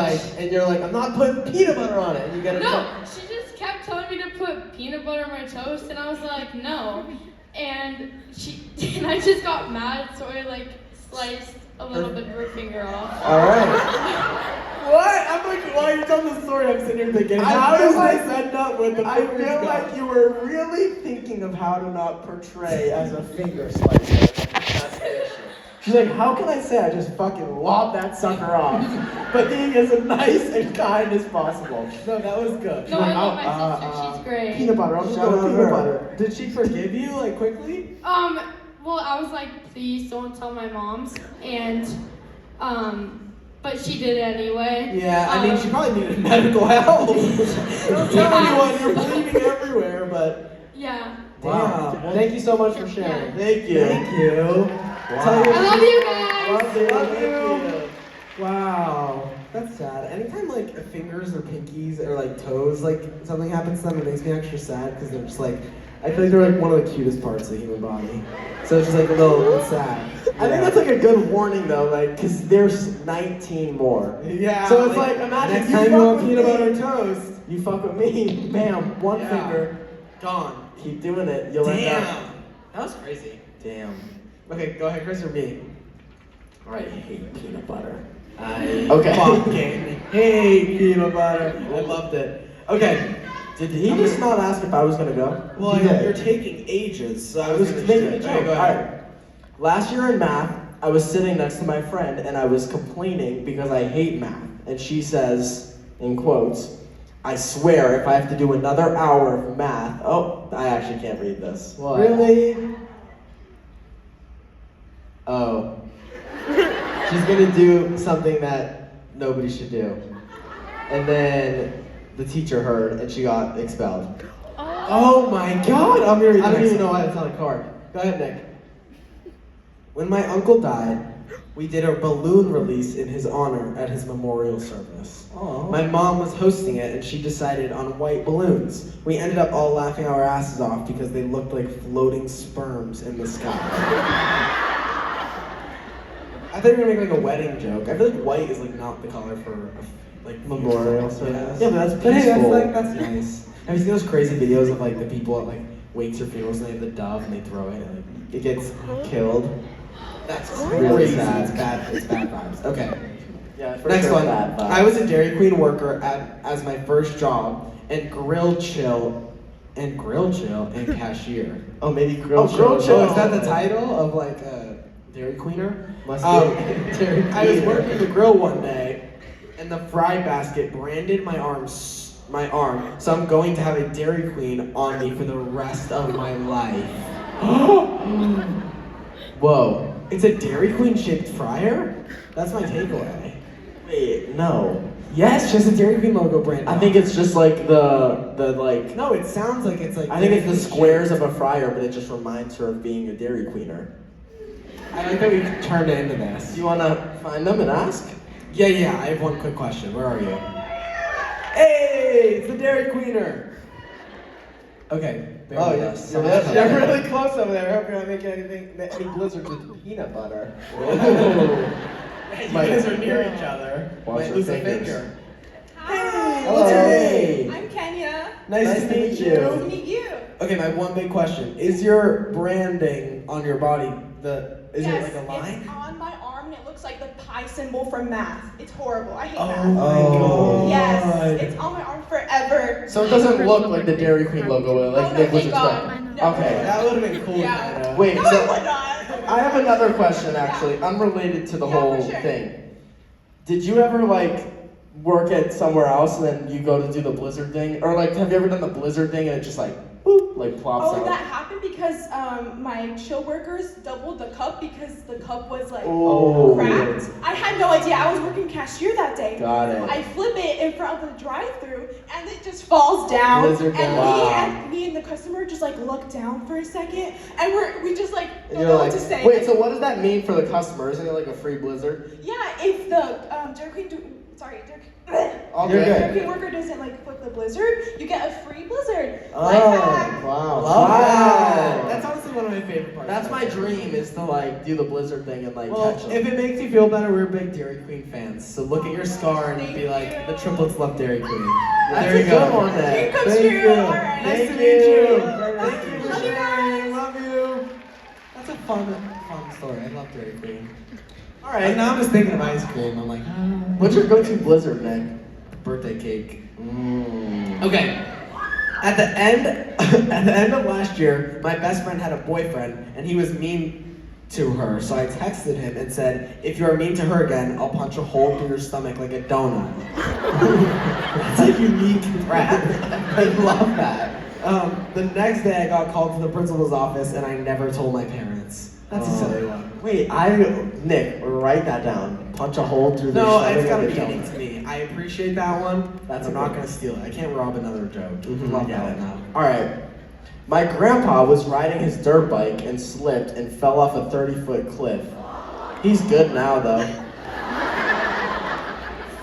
like, I'm not putting peanut butter on it, and you get it. No, she just kept telling me to put peanut butter on my toast, and I was like, no. And I just got mad, so I like sliced a little bit of her finger off. All right. What? I'm like, while you're telling the story, I'm sitting here thinking, I how feel does like- this end up with the I fingers feel gone? like you were really thinking of how to not portray as a finger slicer. That's the issue. She's like, how can I say I just fucking lobbed that sucker off? But being as nice and kind as possible. No, that was good. No, I love my sister. She's great. Peanut butter. I'm just Shout going out peanut her. butter. Did she forgive you like quickly? Well, I was like, please don't tell my moms, and but she did it anyway. Yeah, I mean, she probably needed medical help. Don't tell anyone, you're bleeding everywhere, but. Yeah. Wow. Damn. Thank you so much for sharing. Thank you. Thank you. Wow. I love you guys. Love you. Wow. That's sad. Anytime like fingers or pinkies or like toes, like something happens to them, it makes me extra sad because they're just like, I feel like they're like one of the cutest parts of the human body. So it's just like a little it's sad. I think that's like a good warning though, like, cause there's 19 more. Yeah. So it's like, imagine next you time you fuck want with peanut me. butter toast. You fuck with me, bam, one Yeah. finger, Gone. keep doing it, you'll end up. Damn. That was crazy. Damn. Okay, go ahead, Chris or me. I hate peanut butter. I Okay. fucking hate peanut butter. I loved it. Okay. Did he just not ask if I was gonna go? Well, He did. you're taking ages, so I I was was gonna making a shit. joke. Okay, go Alright. ahead. Last year in math, I was sitting next to my friend and I was complaining because I hate math. And she says, in quotes, I swear if I have to do another hour of math. Oh, I actually can't read this. What? Really? Oh. She's gonna do something that nobody should do. And then the teacher heard and she got expelled. Oh my god, I'm gonna read the I don't next even know one. why it's on a card. Go ahead, Nick. When my uncle died, we did a balloon release in his honor at his memorial service. Aw. My mom was hosting it and she decided on white balloons. We ended up all laughing our asses off because they looked like floating sperms in the sky. I thought you were gonna make like a wedding joke. I feel like white is like not the color for a like Memorial funeral. service. Yeah, Yeah, but that's But hey, that's peaceful. like that's nice. Have you seen those crazy videos of like the people at like wakes or funerals and they have the dove and they throw it and like, it gets killed? That's Really crazy. sad. It's bad vibes. Okay. Yeah, for Next sure one. bad vibes. I was a Dairy Queen worker as my first job and grill chill and cashier. Oh, maybe grill chill. Grill chill. Is that the title of like a Dairy Queener? Must Um, be. Dairy I was Queen. working the grill one day, and the fry basket branded my arm, so I'm going to have a Dairy Queen on me for the rest of my life. Whoa. It's a Dairy Queen shaped fryer? That's my takeaway. Wait, no. Yes, just a Dairy Queen logo brand. I think it's just like the like. No, it sounds like it's like. I think it's the Dairy Queen squares shaped. of a fryer, but it just reminds her of being a Dairy Queener. I like that we turned it into this. Do you wanna find them and ask? Yeah, I have one quick question. Where are you? Hey, it's the Dairy Queener. Okay. bear Oh, with yeah. us. You're Someone's coming. really close over there. I hope you're not making any blizzards with peanut butter. You guys are near each other. Watch Might your lose a fingers. finger. Hi. Hey, what's your name? I'm Kenya. Nice to meet Nice to you. meet you. Okay, my one big question: is your branding on your body is Yes, it like a line? It's on my arm and it looks like the pi symbol from math. It's horrible. I hate Oh math. my god. Yes, it's on my arm forever. So it doesn't look like the Dairy Queen logo, like Oh, no, Nick was thank God. expecting. No. Okay. That would have been cool. Yeah. kinda. Wait, No, so it would not. I have another question actually, unrelated to the Yeah, whole for sure. thing. Did you ever like work at somewhere else and then you go to do the blizzard thing? Or like, have you ever done the blizzard thing and it just like, boop, like plops Oh, out? that happened because my chill workers doubled the cup because the cup was like Oh. cracked. I had no idea. I was working cashier that day. Got it. I flip it in front of the drive-thru and it just falls down. Blizzard and down. me and the customer just like look down for a second and we just like And don't you're know like, what to say. wait, so what does that mean for the customer? Isn't it like a free blizzard? Yeah, if the Dairy Queen All good. Dairy Queen worker doesn't like flip the blizzard, you get a free blizzard. Oh, Life hack. wow. Love that. Wow. That's honestly one of my favorite parts. That's my dream, is to like do the blizzard thing and like Well, catch them. if it makes you feel better, we're big Dairy Queen fans. So look at your scar and be like, the triplets love Dairy Queen. That's there a you go. good one, then. Dream comes Thank true. you. All right. Nice to Thank meet you. you. Thank you for Love you sharing. guys. Love you. That's a fun story. I love Dairy Queen. All And right. now I'm just thinking of ice cream. I'm like, What's your go-to blizzard, Nick? birthday cake. Mm. Okay. At the end of last year, my best friend had a boyfriend, and he was mean to her. So I texted him and said, "If you are mean to her again, I'll punch a hole through your stomach like a donut." That's a unique threat. I love that. The next day, I got called to the principal's office, and I never told my parents. That's a silly one. Wait, Nick, write that down. Punch a hole through the No, stomach it's gotta like be a unique donut. to me. I appreciate that one. That's I'm a not good gonna steal it. I can't rob another joke. Mhm, Love yeah. that now. All right. My grandpa was riding his dirt bike and slipped and fell off a 30-foot cliff. He's good now, though.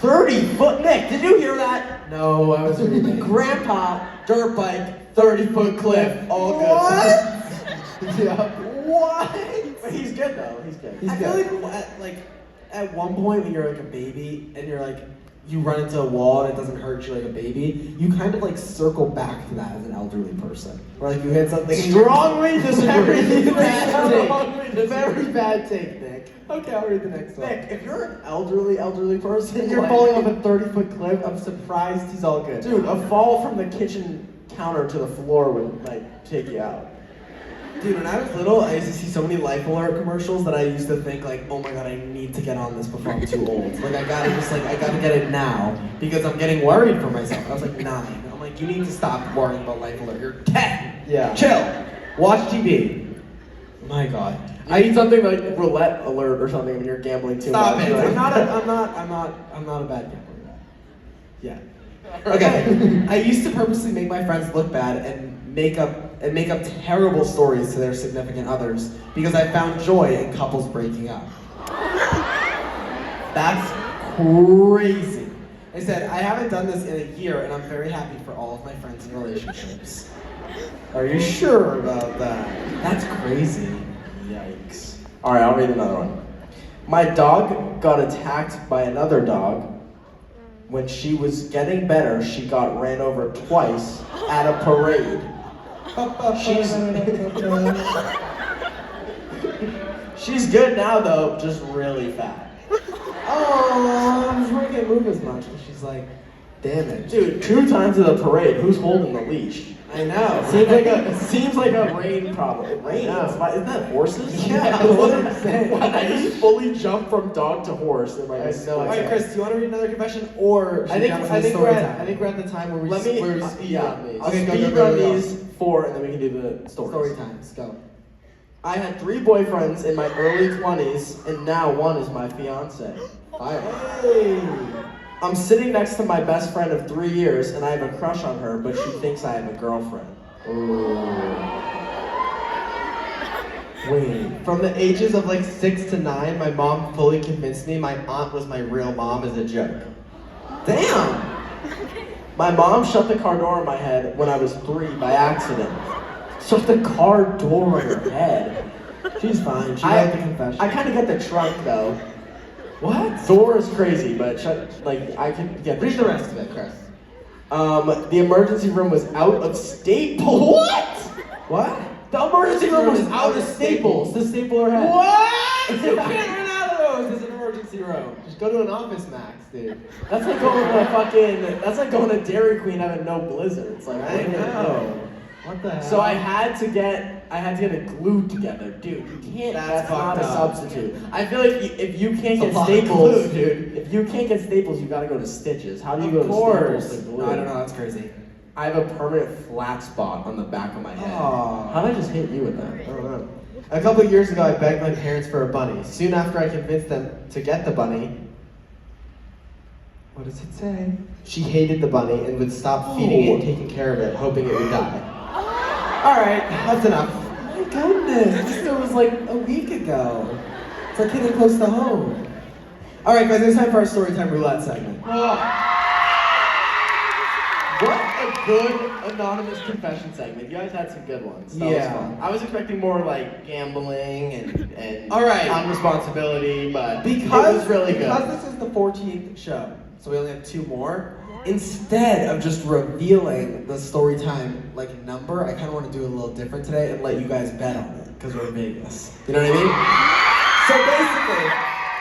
30-foot, Nick, did you hear that? No, I was reading. Grandpa, dirt bike, 30-foot cliff, all good. What? Yeah. What? But he's good, though. He's good. I feel like at one point when you're like a baby and you're like you run into a wall and it doesn't hurt you like a baby, you kind of like circle back to that as an elderly person. Or like you hit something. Strongly disagree. Very bad take. Strongly disagree. Very bad take, Nick. Okay, I'll read the next one. Nick, if you're an elderly person and you're Like- falling off a 30-foot cliff, I'm surprised he's all good. Dude, a fall from the kitchen counter to the floor would like take you out. Dude, when I was little, I used to see so many Life Alert commercials that I used to think like, oh my god, I need to get on this before I'm too old. Like I gotta get it now because I'm getting worried for myself. I was like 9. I'm like, you need to stop worrying about Life Alert. You're 10. Yeah. Chill. Watch TV. My god. I need something like roulette alert or something when you're gambling too Stop much. it. Like- I'm not a bad gambler. Yeah. Okay. I used to purposely make my friends look bad and make up terrible stories to their significant others because I found joy in couples breaking up. That's crazy. I said, I haven't done this in a year and I'm very happy for all of my friends in relationships. Are you sure about that? That's crazy. Yikes. All right, I'll read another one. My dog got attacked by another dog. When she was getting better, she got ran over twice at a parade. She's good now though, just really fat. Oh, she can't move as much. And she's like, damn it. Dude, 2 times at the parade, who's holding the leash? I know. Seems like a rain problem. It rains. know. Isn't that horses? Yeah, what I'm saying. I just fully jumped from dog to horse in like a All split right, second. Chris, do you want to read another confession, or should I we think jump into I the think story we're time? at, I think we're at the time where we Let me. where we speed run these. Okay, go, speed go, run go. these 4, and then we can do the stories. Story time. Let's go. I had 3 boyfriends in my early 20s, and now one is my fiance. Fire. Hey. I'm sitting next to my best friend of 3 years, and I have a crush on her, but she thinks I have a girlfriend. Wait. From the ages of like 6 to 9, my mom fully convinced me my aunt was my real mom as a joke. Damn. My mom shut the car door on my head when I was 3 by accident. Shut the car door on her head. She's fine. She I- got the confession. I kind of get the trunk though. What? Door is crazy, but I can get Read the rest of it, Chris. The emergency room was out of Staples. What? What? The emergency room was out of Staples. The stapler head. What? You can't run out of those. There's an emergency room. Just go to an Office Max, dude. That's like going to Dairy Queen having no blizzards. Like I know. What the hell? So I had to get I had to get it glued together, dude. You can't. That's not fucked a up. substitute. I feel like if you can't It's a get lot of staples, glue, dude. If you can't get staples, you gotta go to stitches. How do you go Of to course. staples to glue? I don't know, that's crazy. I have a permanent flat spot on the back of my head. Aw. How did I just hit you with that? I don't know. A couple of years ago, I begged my parents for a bunny. Soon after I convinced them to get the bunny, what does it say? She hated the bunny and would stop feeding it and taking care of it, hoping it would die. All right, that's enough. My goodness, this was like a week ago. It's like hitting close to home. All right, guys, it's time for our Storytime Roulette segment. What a good anonymous confession segment. You guys had some good ones. That was fun. I was expecting more like gambling and All right. on responsibility, but it Because was really good. Because this is the 14th show, so we only have 2 more. Instead of just revealing the story time like number, I kind of want to do a little different today and let you guys bet on it because we're in Vegas. You know what I mean? So basically,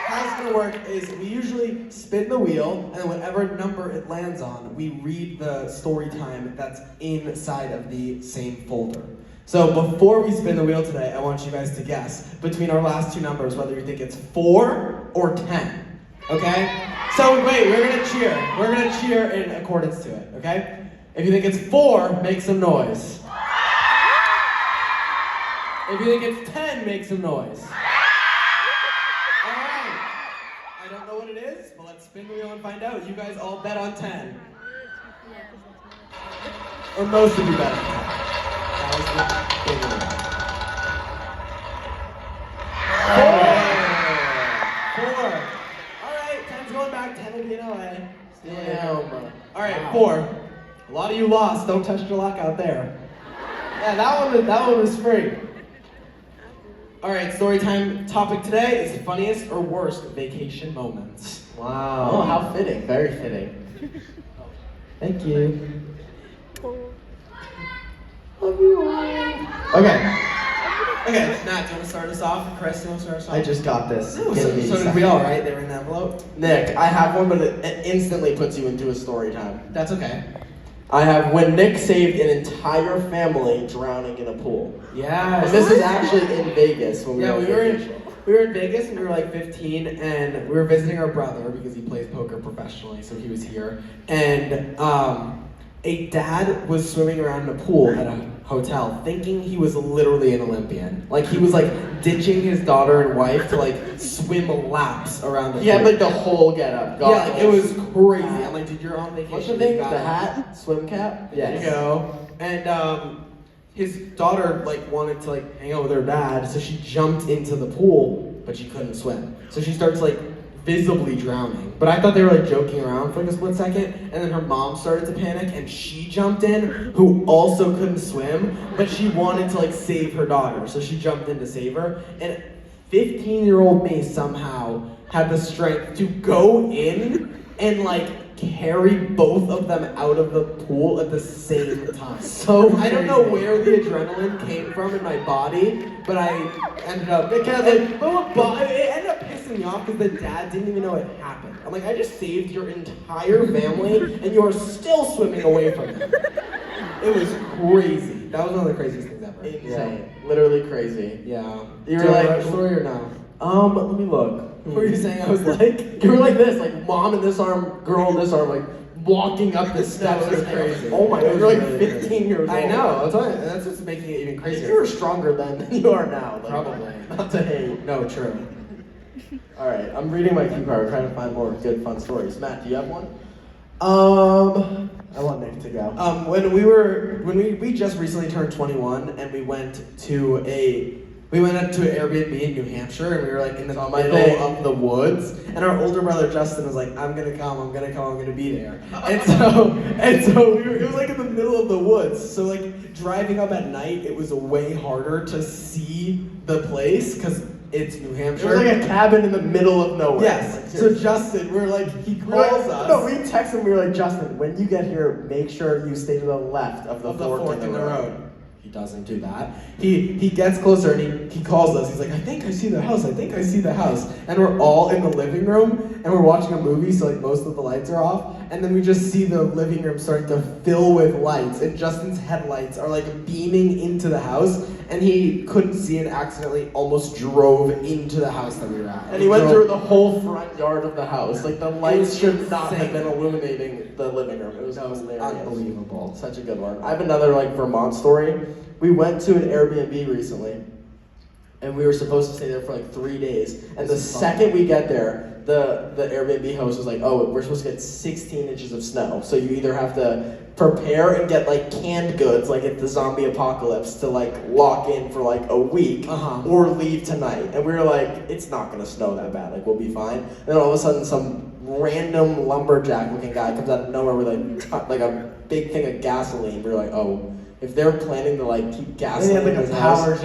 how it's gonna work is we usually spin the wheel, and then whatever number it lands on, we read the story time that's inside of the same folder. So before we spin the wheel today, I want you guys to guess between our last 2 numbers whether you think it's 4 or 10. Okay? So wait, we're gonna cheer. We're gonna cheer in accordance to it, okay? If you think it's 4, make some noise. If you think it's 10, make some noise. Alright. I don't know what it is, but let's spin the wheel and find out. You guys all bet on 10. Or most of you bet on 10. That was the big one. 4. 4. Alright, 10's going back, 10 will be in LA. Damn. Alright, 4. A lot of you lost. Don't test your luck out there. Yeah, that one was free. Alright, story time topic today is funniest or worst vacation moments. Wow. Oh, how fitting. Very fitting. Thank you. Okay, Okay, Matt, do you want to start us off? Chris, do you want to start us off? I just got this. Oh, Give me a so did second. we all, right? They were in the envelope? Nick, I have one, but it instantly puts you into a story time. That's okay. I have when Nick saved an entire family drowning in a pool. Yeah. And this is actually in Vegas when we Yeah, were we on were vacation. in Vegas and we were like 15 and we were visiting our brother because he plays poker professionally, so he was here. And a dad was swimming around in a pool at a hotel thinking he was literally an Olympian. Like he was like ditching his daughter and wife to like swim laps around the He had pool. like the whole getup. Yeah, like, it was crazy. I'm like, dude, you're on vacation. What's the thing? You got The it. hat? Swim cap? There you go. And his daughter like wanted to like hang out with her dad, so she jumped into the pool, but she couldn't swim. So she starts like visibly drowning. But I thought they were like joking around for like a split second, and then her mom started to panic and she jumped in, who also couldn't swim, but she wanted to like save her daughter. So she jumped in to save her. And 15-year-old me somehow had the strength to go in and like carry both of them out of the pool at the same time. So I don't know where the adrenaline came from in my body, but I ended up it ended up pissing me off because the dad didn't even know it happened. I'm like, I just saved your entire family and you are still swimming away from them. It was crazy. That was one of the craziest things ever. Insane. Literally crazy. Yeah. You Do were have like, a story or no? let me look. What were you saying? I was like, you were like this, like mom in this arm, girl in this arm, like walking up the steps. That was It crazy. Oh my god, It you're was like really 15 crazy. years old. I know, That's what's making it even You crazier. were stronger then than you are now. Though. Probably. Not to hate. No, true. All right, I'm reading my cue card, trying to find more good, fun stories. Matt, do you have one? I want Nick to go. When we just recently turned 21 and we went to an Airbnb in New Hampshire and we were like in the Saw my middle thing. of the woods and our older brother Justin was like, I'm gonna be there. And so it was like in the middle of the woods. So like driving up at night, it was way harder to see the place because it's New It Hampshire. was like a cabin in the middle of nowhere. Yes. Like, So seriously. Justin, he We were calls like- us. No, we texted him. We were like, Justin, when you get here, make sure you stay to the left of the fork in the road. He doesn't do that. He gets closer and he calls us. He's like, I think I see the house. And we're all in the living room and we're watching a movie, so like most of the lights are off. And then we just see the living room starting to fill with lights. And Justin's headlights are like beaming into the house. and he couldn't see and accidentally almost drove into the house that we were at. And he went drove- through the whole front yard of the house. Like the lights was should not have insane. been illuminating the living room. It was hilarious. unbelievable. Such a good one. I have another like Vermont story. We went to an Airbnb recently, and we were supposed to stay there for like 3 days. And the second we get there, the Airbnb host was like, "Oh, we're supposed to get 16 inches of snow. So you either have to prepare and get like canned goods, like at the zombie apocalypse, to like lock in for like a week, or leave tonight." And we were like, "It's not gonna snow that bad. Like we'll be fine." And then all of a sudden, some random lumberjack-looking guy comes out of nowhere with like a big thing of gasoline. We were like, "Oh." If they're planning to like keep And gasoline he had like in a his power house,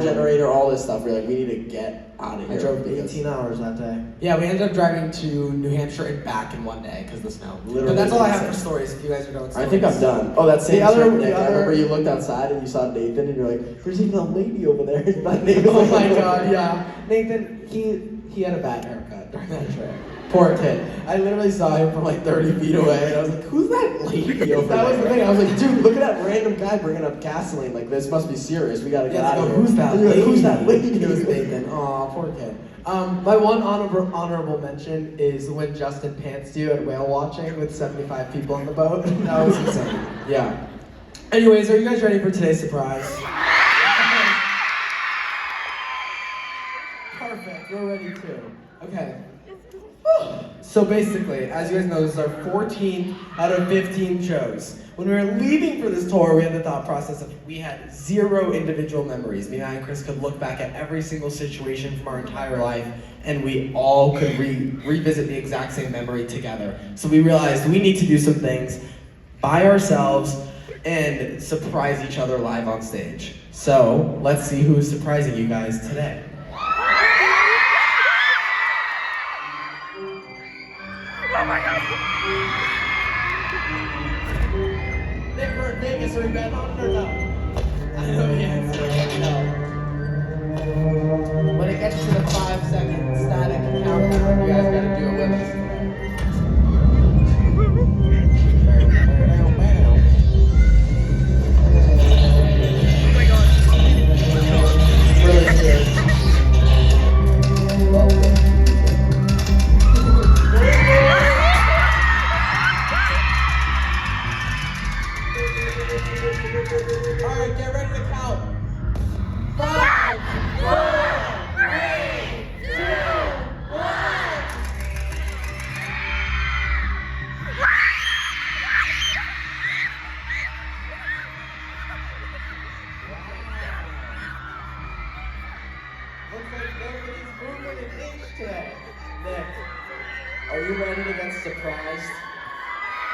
generator. all this stuff, we're like, we need to get out of here. I drove because 18 hours that day. Yeah, we ended up driving to New Hampshire and back in one day because of the snow. Literally But that's all I have for insane. stories. If you guys are going. I think I'm done. Oh, that same The other- trip, Nick, the I remember other- you looked outside and you saw Nathan and you're like, there's even a lady over there. My name Oh my god, yeah. Nathan, he had a bad haircut during that trip. Poor kid. I literally saw him from like 30 feet away and I was like, who's that lady over That was there? the thing. I was like, dude, look at that random guy bringing up gasoline. Like, this must be serious. We gotta get Yeah, out like, of here. who's that And you're lady? like, who's that lady? It was Nathan. Aw, poor kid. My one honorable mention is when Justin pantsed you at whale watching with 75 people on the boat. That was insane. Yeah. Anyways, are you guys ready for today's surprise? Perfect. We're ready too. Okay. So basically, as you guys know, this is our 14th out of 15 shows. When we were leaving for this tour, we had the thought process of we had 0 individual memories. Me and I and Chris could look back at every single situation from our entire life, and we all could revisit the exact same memory together. So we realized we need to do some things by ourselves and surprise each other live on stage. So let's see who's surprising you guys today. Nick, we're in Vegas. Are we betting on it or no? I know the answer. No. When it gets to the 5-second static countdown, you guys gotta do it with us. Oh my god. Really serious. Alright, get ready to count. 5, 4, 3, 2, 1. Looks like nobody's moving an inch today. Nick, are you ready to get surprised?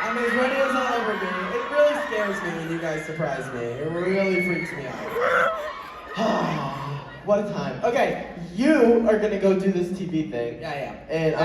I'm as ready as I'll ever be. It really scares me when you guys surprise me. It really freaks me out. What a time. Okay, you are gonna go do this TV thing. Yeah. And